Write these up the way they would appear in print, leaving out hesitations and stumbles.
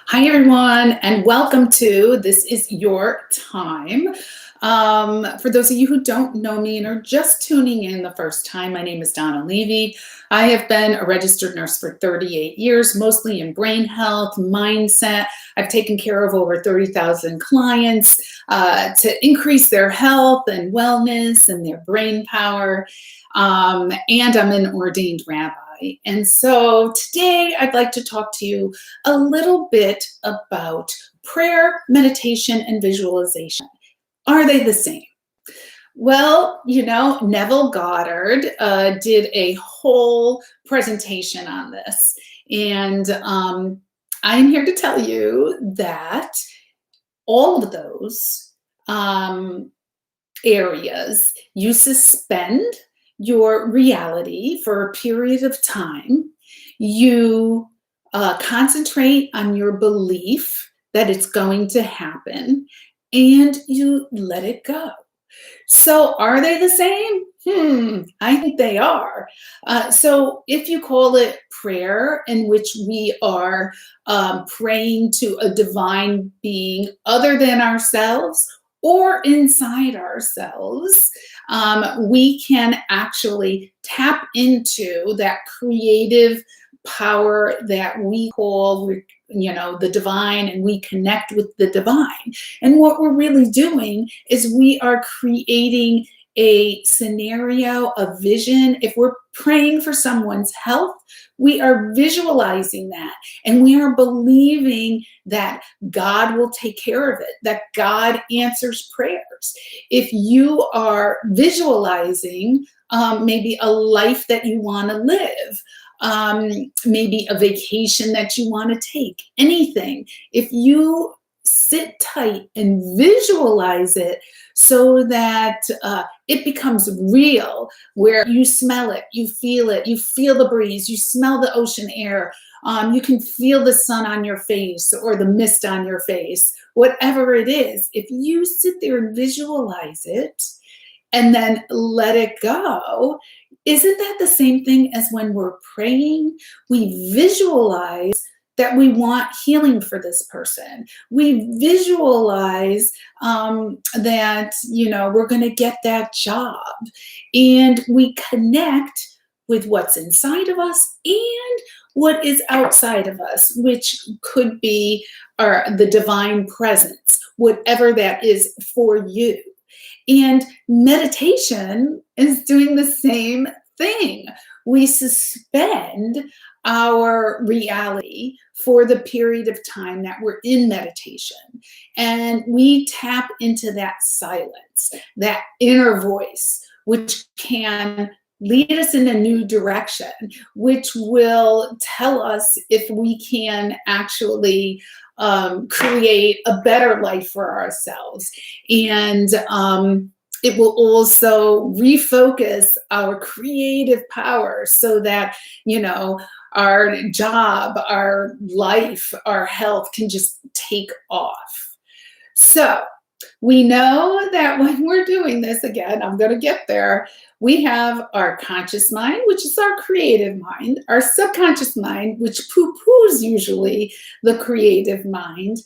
Hi, everyone, and welcome to This Is Your Time. For those of you who don't know me and are just tuning in the first time, my name is Donna Levy. I have been a registered nurse for 38 years, mostly in brain health, mindset. I've taken care of over 30,000 clients to increase their health and wellness and their brain power. And I'm an ordained rabbi. And so today I'd like to talk to you a little bit about prayer, meditation, and visualization. Are they the same? Well, Neville Goddard did a whole presentation on this. And I'm here to tell you that all of those areas, you suspend your reality for a period of time. You concentrate on your belief that it's going to happen, and you let it go. So are they the same? I think they are. So if you call it prayer, in which we are praying to a divine being other than ourselves or inside ourselves, we can actually tap into that creative power that we call, the divine, and we connect with the divine. And what we're really doing is we are creating a scenario, a vision. If we're praying for someone's health, we are visualizing that, and we are believing that God will take care of it, that God answers prayers. If you are visualizing maybe a life that you want to live, maybe a vacation that you want to take, anything, if you sit tight and visualize it so that it becomes real, where you smell it, you feel the breeze, you smell the ocean air, you can feel the sun on your face or the mist on your face, whatever it is. If you sit there and visualize it and then let it go, isn't that the same thing as when we're praying? We visualize that we want healing for this person. We visualize that, we're going to get that job. And we connect with what's inside of us and what is outside of us, which could be the divine presence, whatever that is for you. And meditation is doing the same thing. We suspend our reality for the period of time that we're in meditation. And we tap into that silence, that inner voice, which can lead us in a new direction, which will tell us if we can actually create a better life for ourselves. And it will also refocus our creative power so that, our job, our life, our health can just take off. So we know that when we're doing this, again, I'm going to get there, we have our conscious mind, which is our creative mind, our subconscious mind, which poo-poos usually the creative mind.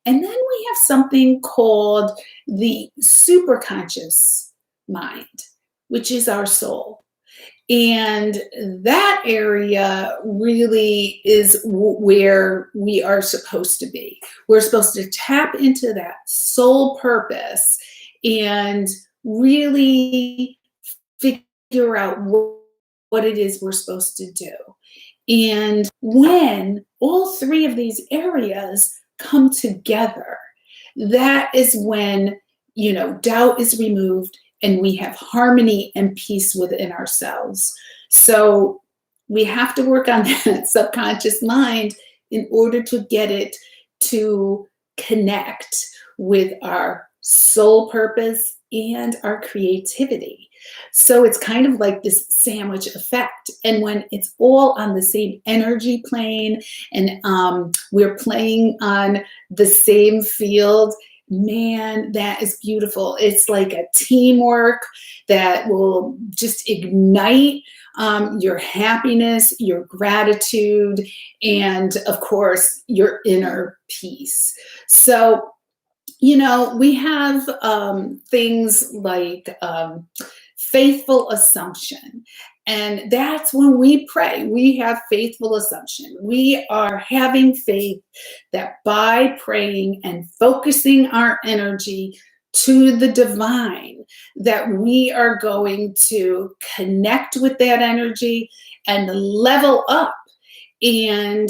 And then we have something called the superconscious mind, which is our soul. And that area really is where we are supposed to be. We're supposed to tap into that soul purpose and really figure out what it is we're supposed to do. And when all three of these areas come together, that is when, doubt is removed and we have harmony and peace within ourselves. So we have to work on that subconscious mind in order to get it to connect with our soul purpose and our creativity. So it's kind of like this sandwich effect. And when it's all on the same energy plane and we're playing on the same field, man, that is beautiful. It's like a teamwork that will just ignite your happiness, your gratitude, and of course, your inner peace. So, we have things like faithful assumption. And that's when we pray, we have faithful assumption. We are having faith that by praying and focusing our energy to the divine, that we are going to connect with that energy and level up. And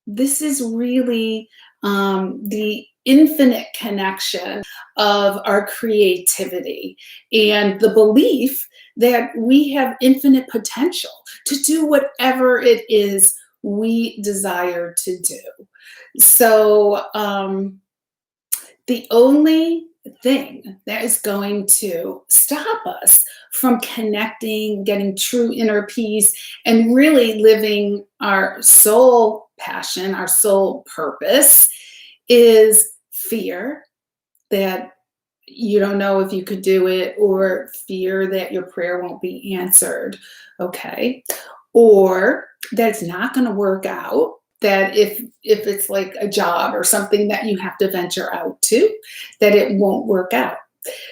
this is really the infinite connection of our creativity and the belief that we have infinite potential to do whatever it is we desire to do. So, the only thing that is going to stop us from connecting, getting true inner peace, and really living our soul passion, our soul purpose, is fear that you don't know if you could do it, or fear that your prayer won't be answered, okay? Or that it's not going to work out, that if it's like a job or something that you have to venture out to, that it won't work out.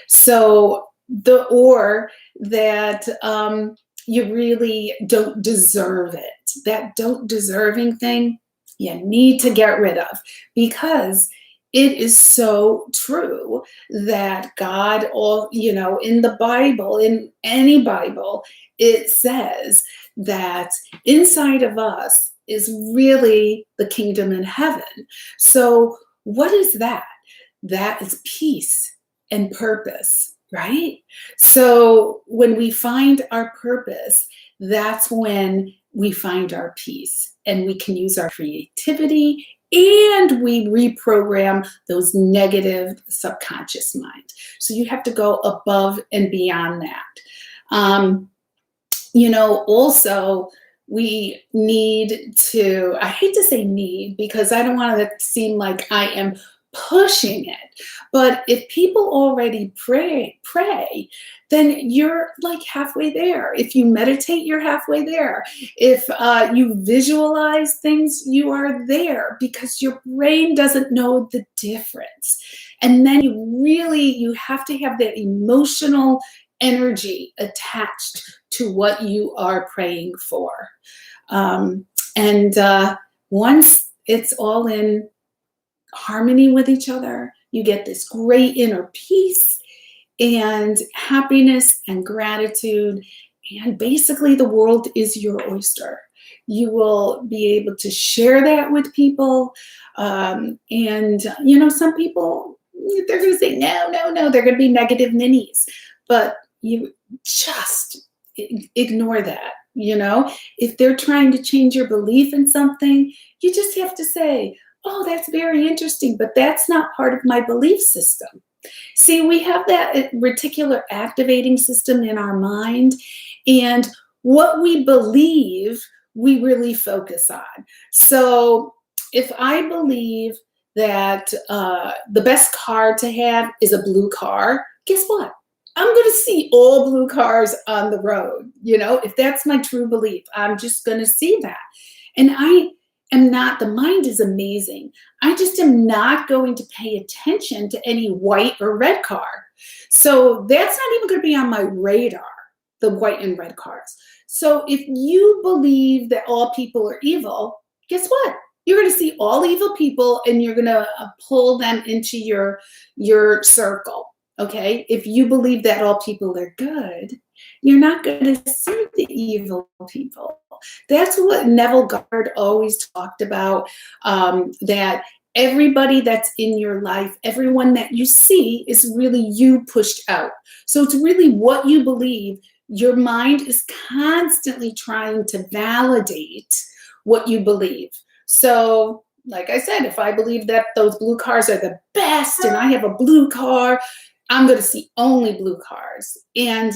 So or that you really don't deserve it. That don't deserving thing, you need to get rid of, because it is so true that God, in the Bible, in any Bible, it says that inside of us is really the kingdom in heaven. So what is that? That is peace and purpose, right? So when we find our purpose, that's when we find our peace, and we can use our creativity, and we reprogram those negative subconscious mind. So you have to go above and beyond that. Also, we need to, I hate to say need, because I don't want it to seem like I am pushing it. But if people already pray, then you're like halfway there. If you meditate, you're halfway there. If you visualize things, you are there, because your brain doesn't know the difference. And then you have to have that emotional energy attached to what you are praying for. Once it's all in harmony with each other, you get this great inner peace and happiness and gratitude. And basically, the world is your oyster. You will be able to share that with people. Some people, they're going to say, no, they're going to be negative ninnies. But you just ignore that. If they're trying to change your belief in something, you just have to say, oh, that's very interesting, but that's not part of my belief system. See, we have that reticular activating system in our mind, and what we believe, we really focus on. So if I believe that the best car to have is a blue car, guess what? I'm going to see all blue cars on the road. If that's my true belief, I'm just going to see that. And the mind is amazing. I just am not going to pay attention to any white or red car. So that's not even going to be on my radar, the white and red cars. So if you believe that all people are evil, guess what? You're going to see all evil people, and you're going to pull them into your circle. Okay? If you believe that all people are good, you're not going to see the evil people. That's what Neville Goddard always talked about, that everybody that's in your life, everyone that you see, is really you pushed out. So it's really what you believe. Your mind is constantly trying to validate what you believe. So, like I said, if I believe that those blue cars are the best and I have a blue car, I'm going to see only blue cars. And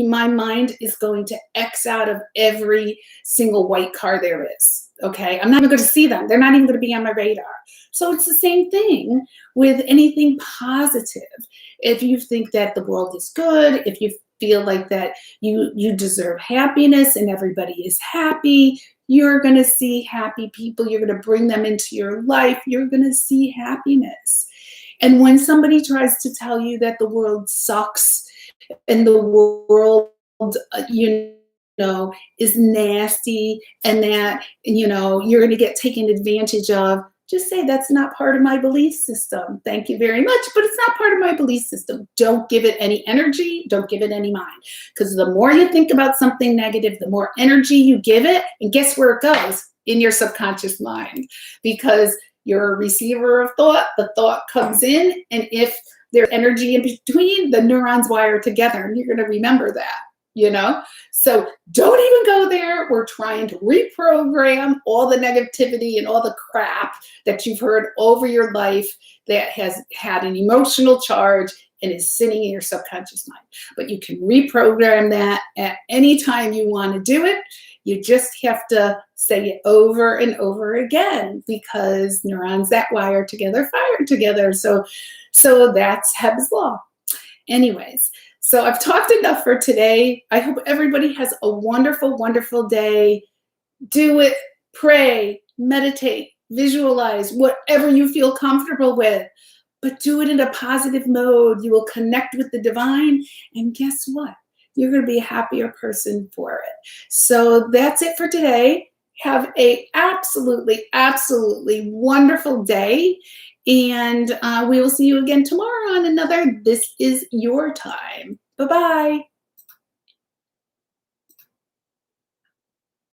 my mind is going to X out of every single white car there is. Okay. I'm not even going to see them. They're not even going to be on my radar. So it's the same thing with anything positive. If you think that the world is good, if you feel like that you deserve happiness and everybody is happy, you're going to see happy people. You're going to bring them into your life. You're going to see happiness. And when somebody tries to tell you that the world sucks and the world, you know, is nasty and that, you know, you're going to get taken advantage of, just say that's not part of my belief system. Thank you very much, but it's not part of my belief system. Don't give it any energy. Don't give it any mind. Because the more you think about something negative, the more energy you give it. And guess where it goes? In your subconscious mind. Because you're a receiver of thought. The thought comes in, and if there's energy in between, the neurons wire together, and you're going to remember that, you know? So don't even go there. We're trying to reprogram all the negativity and all the crap that you've heard over your life that has had an emotional charge and is sitting in your subconscious mind. But you can reprogram that at any time you want to do it. You just have to say it over and over again, because neurons that wire together fire together. So that's Hebb's law. Anyways, so I've talked enough for today. I hope everybody has a wonderful, wonderful day. Do it, pray, meditate, visualize, whatever you feel comfortable with, but do it in a positive mode. You will connect with the divine, and guess what? You're going to be a happier person for it. So that's it for today. Have a absolutely, absolutely wonderful day. And we will see you again tomorrow on another This Is Your Time. Bye-bye.